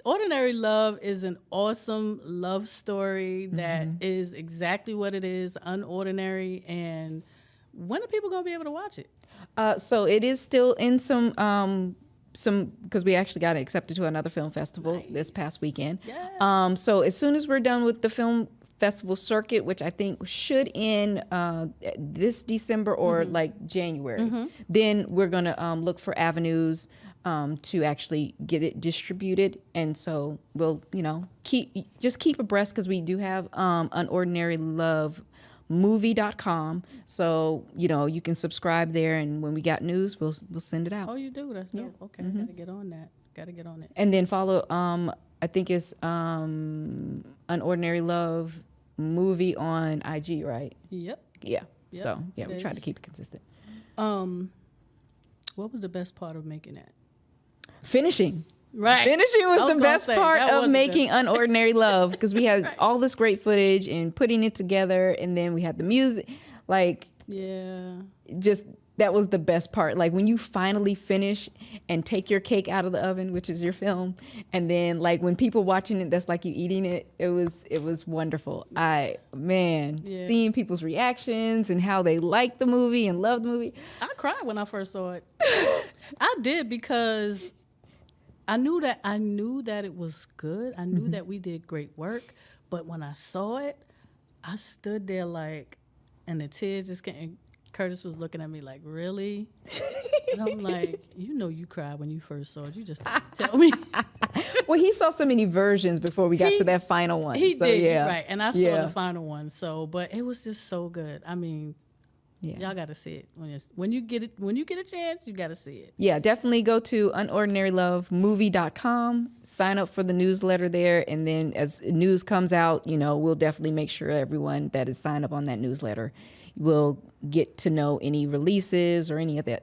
Ordinary Love is an awesome love story that is exactly what it is, unordinary. And when are people going to be able to watch it? So it is still in some because we actually got accepted to another film festival this past weekend. Yes. So as soon as we're done with the film festival circuit, which I think should end this December or like January, then we're gonna look for avenues to actually get it distributed. And so we'll keep abreast, because we do have Unordinary Love movie.com, so you can subscribe there, and when we got news, we'll send it out. Oh, you do? That's dope. Okay, I gotta get on that. And then follow I think it's Unordinary Love movie on IG, right? Yep. Yeah. Yep, So yeah, we try is. to keep it consistent. What was the best part of making that? Finishing Right. Finishing I was was the gonna best say, part that of was the making best. Unordinary Love, because we had all this great footage and putting it together, and then we had the music. Like, Yeah. just that was the best part. Like when you finally finish and take your cake out of the oven, which is your film, and then like when people watching it, that's like you eating it. It was wonderful. Yeah. Seeing people's reactions and how they liked the movie and loved the movie. I cried when I first saw it. I did, because I knew that it was good. I knew that we did great work. But when I saw it, I stood there like, and the tears just came. And Curtis was looking at me like, really? And I'm like, you cried when you first saw it. You just didn't tell me. Well, he saw so many versions before we got to that final one. He so, did, yeah. right. And I saw Yeah. the final one. So, but it was just so good. I mean, Yeah. y'all got to see it. When you get a chance, you got to see it. Yeah, definitely go to unordinarylovemovie.com, sign up for the newsletter there, and then as news comes out, we'll definitely make sure everyone that is signed up on that newsletter will get to know any releases or any of that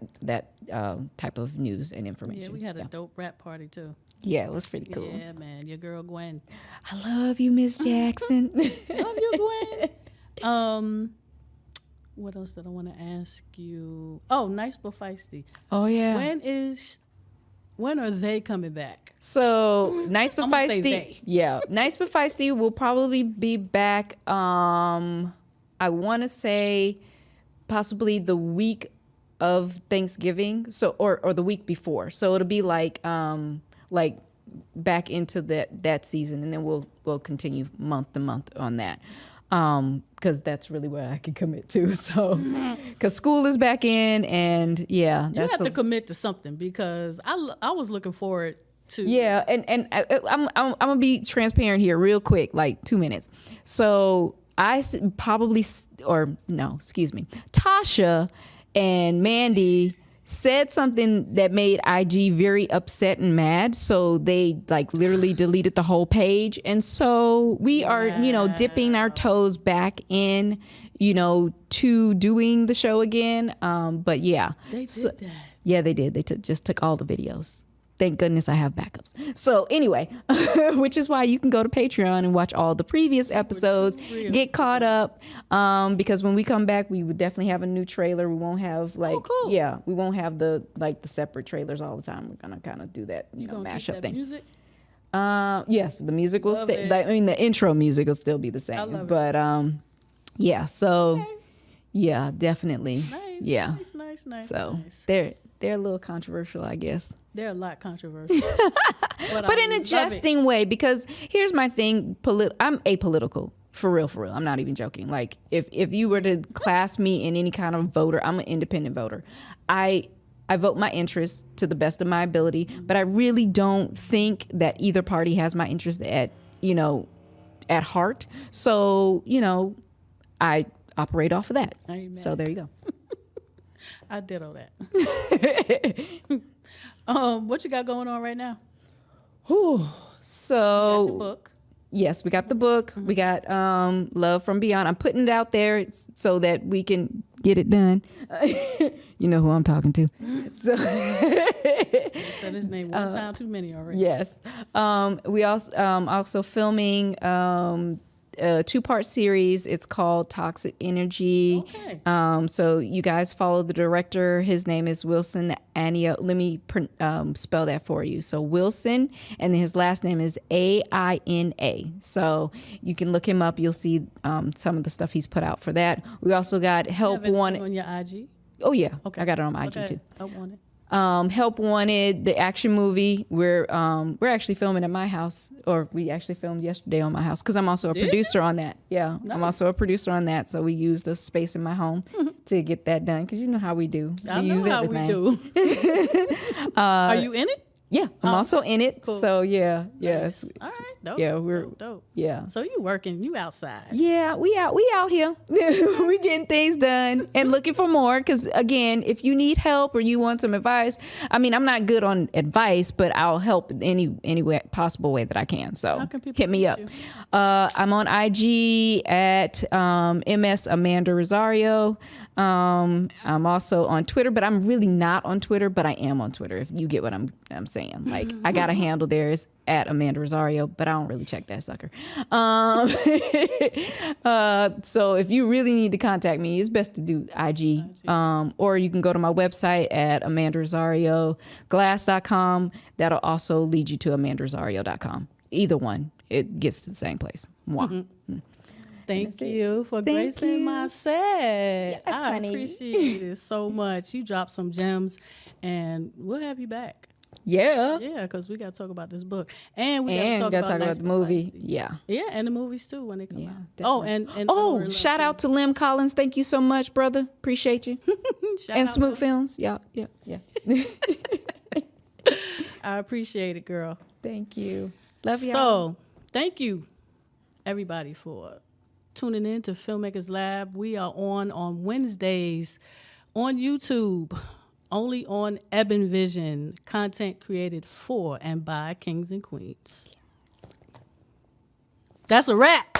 type of news and information. Yeah, we had a dope rap party too. Yeah, it was pretty cool. Yeah, man. Your girl Gwen. I love you, Miss Jackson. Love you, Gwen. What else did I want to ask you? Oh, Nice but Feisty. Oh, yeah. When are they coming back? So Nice but I'm gonna say Feisty. they. Yeah, Nice but Feisty will probably be back. I want to say possibly the week of Thanksgiving. So or the week before. So it'll be like back into that season, and then we'll continue month to month on that. Because that's really where I can commit to. So, because school is back in, and yeah, You have to commit to something, because I was looking forward to. Yeah, and I'm gonna be transparent here, real quick, like 2 minutes. So Tasha and Mandy said something that made IG very upset and mad, so they like literally deleted the whole page. And so we are, dipping our toes back in, to doing the show again. But yeah, They did that. Yeah, they did. They just took all the videos. Thank goodness I have backups. So anyway, which is why you can go to Patreon and watch all the previous episodes, get caught up. Because when we come back, we would definitely have a new trailer. We won't have we won't have the separate trailers all the time. We're gonna kind of do that, You gonna mashup keep that thing. music? Yes, the music will Love stay. it. I mean, the intro music will still be the same. I love it. But yeah. So Okay. yeah, definitely. Nice. Yeah. Nice. So nice. they're a little controversial, I guess. They're a lot controversial. But in a jesting way, because here's my thing. I'm apolitical. For real. I'm not even joking. Like, if you were to class me in any kind of voter, I'm an independent voter. I vote my interests to the best of my ability, but I really don't think that either party has my interest at heart. So, I operate off of that. Amen. So there you go. I did all that. What you got going on right now? Whew. That's your So book. yes, we got the book. We got Love from Beyond. I'm putting it out there so that we can get it done. You know who I'm talking to. So You said his name one time too many already. yes. We also filming a 2-part series. It's called Toxic Energy. Okay. So you guys follow the director. His name is Wilson Anio. Let me spell that for you. So Wilson, and then his last name is Aina. So you can look him up. You'll see some of the stuff he's put out for that. We also got Help Wanted. On your IG? Oh yeah, Okay. I got it on my IG too. Help Wanted. Help Wanted, the action movie. We're actually filming at my house, or we actually filmed yesterday on my house because I'm also a producer on that. Yeah, Nice. I'm also a producer on that. So we used a space in my home to get that done because you know how we do. I We know use how everything. we do. Are you in it? Yeah, I'm also in it. cool. So yeah, yes, All right. Dope. yeah, we're dope. yeah. So you working? You outside? Yeah, we out here. We getting things done and looking for more. Because again, if you need help or you want some advice, I mean, I'm not good on advice, but I'll help in any way, possible way that I can. So How can people hit me reach up. you? I'm on IG at MS Amanda Rosario. I'm also on Twitter, but I'm really not on Twitter, but I am on Twitter. If you get what I'm saying, like I got a handle there. It's at Amanda Rosario, but I don't really check that sucker. So if you really need to contact me, it's best to do IG. Or you can go to my website at amandarosarioglass.com. That'll also lead you to amandarosario.com. Either one, it gets to the same place. Mwah. Thank you for Thank gracing you. my set. I honey. appreciate it so much. You dropped some gems, and we'll have you back. Yeah. Yeah, because we got to talk about this book, and we And got to talk about the movie. Feisty. Yeah. Yeah, and the movies too when they come Yeah, out. definitely. And Oh, shout out to Lena-Colleen. Thank you so much, brother. Appreciate you. And Smoot Films. Yeah. I appreciate it, girl. Thank you. Love you. So, thank you, everybody, for tuning in to Filmmakers Lab. We are on Wednesdays on YouTube, only on Ebon Vision, content created for and by kings and queens. That's a wrap.